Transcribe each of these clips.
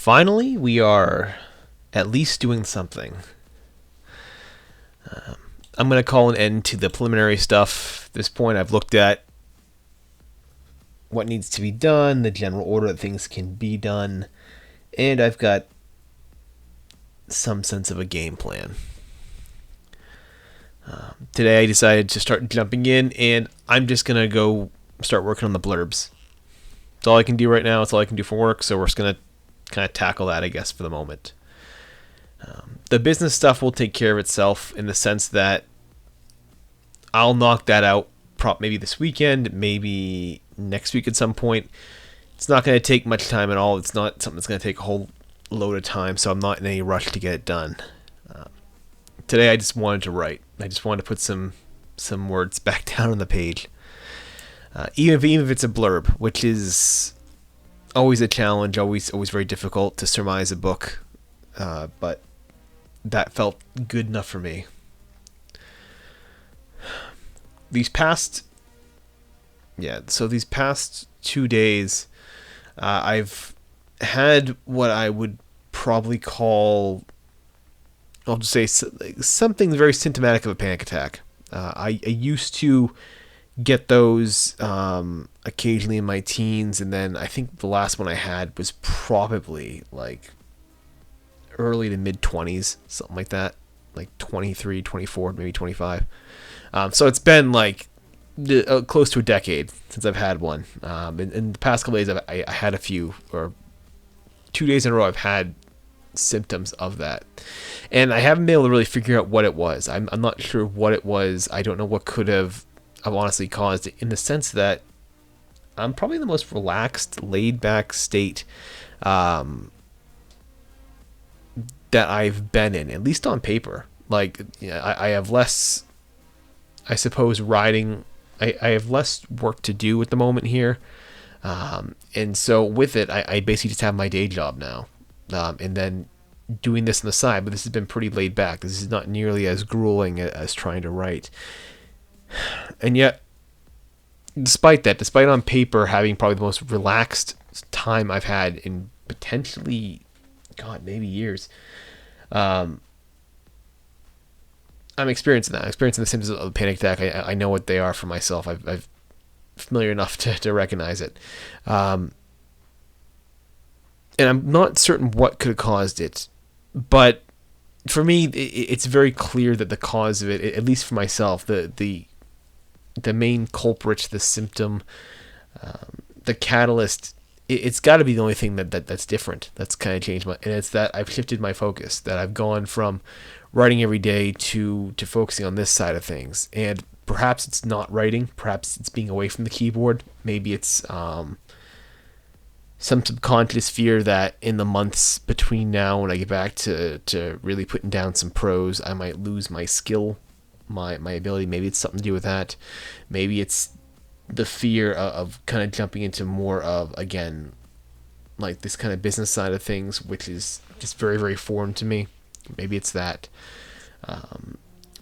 Finally, we are at least doing something. I'm going to call an end to the preliminary stuff. At this point, I've looked at what needs to be done, the general order that things can be done, and I've got some sense of a game plan. Today I decided to start jumping in, and I'm just going to go start working on the blurbs. It's all I can do right now. It's all I can do for work, so we're just going to kind of tackle that, I guess, for the moment. The business stuff will take care of itself in the sense that I'll knock that out maybe this weekend, maybe next week at some point. It's not going to take much time at all. It's not something that's going to take a whole load of time, so I'm not in any rush to get it done. Today I just wanted to write. I just wanted to put some words back down on the page. Even if it's a blurb, which is always a challenge, always very difficult to surmise a book, but that felt good enough for me. These past 2 days, I've had what I would probably call, I'll just say something very symptomatic of a panic attack. I used to get those occasionally in my teens, and then I think the last one I had was probably like early to mid 20s, something like that, like 23, 24, maybe 25. So it's been like close to a decade since I've had one. In the past couple days, I had a few, or 2 days in a row, I've had symptoms of that, and I haven't been able to really figure out what it was. I'm not sure what it was. I don't know what could have honestly caused it, in the sense that I'm probably in the most relaxed, laid back state that I've been in, at least on paper. Like, I have less, I suppose, riding. I have less work to do at the moment here, and so with it, I basically just have my day job now, and then doing this on the side. But this has been pretty laid back. This is not nearly as grueling as trying to write. And yet, despite on paper having probably the most relaxed time I've had in potentially, God, maybe years, I'm experiencing that. I'm experiencing the symptoms of a panic attack. I know what they are for myself. I've familiar enough to recognize it. And I'm not certain what could have caused it, but for me, it's very clear that the cause of it, at least for myself, the main culprit, the symptom, the catalyst, it's got to be the only thing that's different. That's kind of changed and it's that I've shifted my focus. That I've gone from writing every day to focusing on this side of things. And perhaps it's not writing. Perhaps it's being away from the keyboard. Maybe it's some subconscious fear that in the months between now and I get back to really putting down some prose, I might lose my skill, my ability. Maybe it's something to do with that. Maybe it's the fear of kind of jumping into more of, again, like this kind of business side of things, which is just very, very foreign to me. Maybe it's that.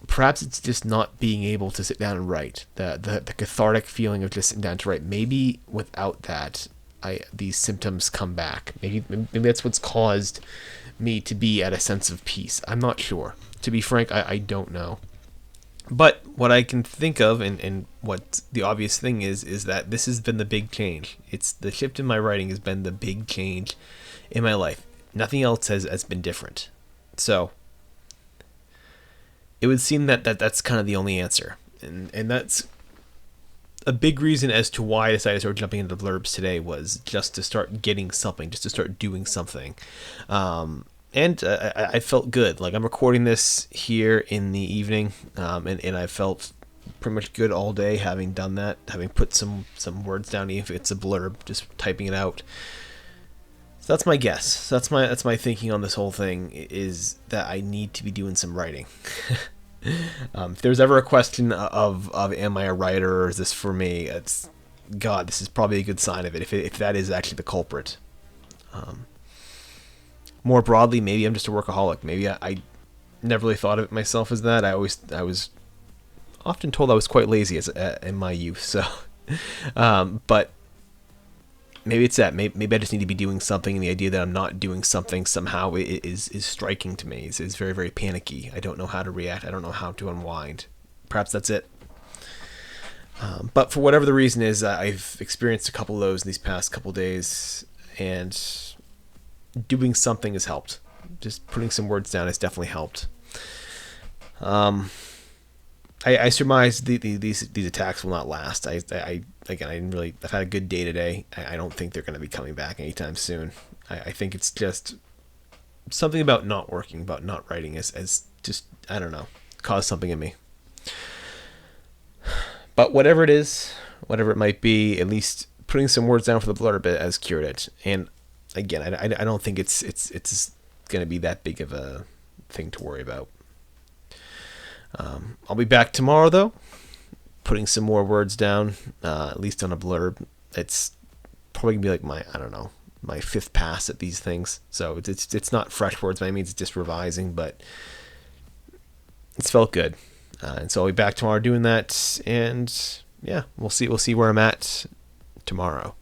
Perhaps it's just not being able to sit down and write. The cathartic feeling of just sitting down to write. Maybe without that, these symptoms come back. Maybe that's what's caused me to be at a sense of peace. I'm not sure. To be frank, I don't know. But what I can think of, and what the obvious thing is that this has been the big change. It's the shift in my writing has been the big change in my life. Nothing else has been different. So it would seem that's kind of the only answer. And that's a big reason as to why I decided to start jumping into the blurbs today, was just to start getting something, just to start doing something. And I felt good. Like, I'm recording this here in the evening, and I felt pretty much good all day having done that, having put some words down, even if it's a blurb, just typing it out. So that's my guess. That's my thinking on this whole thing, is that I need to be doing some writing. If there's ever a question of am I a writer, or is this for me, it's, God, this is probably a good sign of it, if that is actually the culprit. More broadly, maybe I'm just a workaholic. Maybe I never really thought of it myself as that. I was often told I was quite lazy in my youth. So, but maybe it's that. Maybe I just need to be doing something, and the idea that I'm not doing something somehow is striking to me. Is very, very panicky. I don't know how to react. I don't know how to unwind. Perhaps that's it. But for whatever the reason is, I've experienced a couple of those in these past couple of days, and doing something has helped. Just putting some words down has definitely helped. I surmise these attacks will not last. I've had a good day today. I don't think they're going to be coming back anytime soon. I think it's just something about not working, about not writing as just, I don't know, caused something in me. But whatever it is, whatever it might be, at least putting some words down for the blurb has cured it. And again, I don't think it's going to be that big of a thing to worry about. I'll be back tomorrow, though, putting some more words down, at least on a blurb. It's probably going to be like my fifth pass at these things. So it's not fresh words by any means, it's just revising, but it's felt good. And so I'll be back tomorrow doing that, and yeah, we'll see where I'm at tomorrow.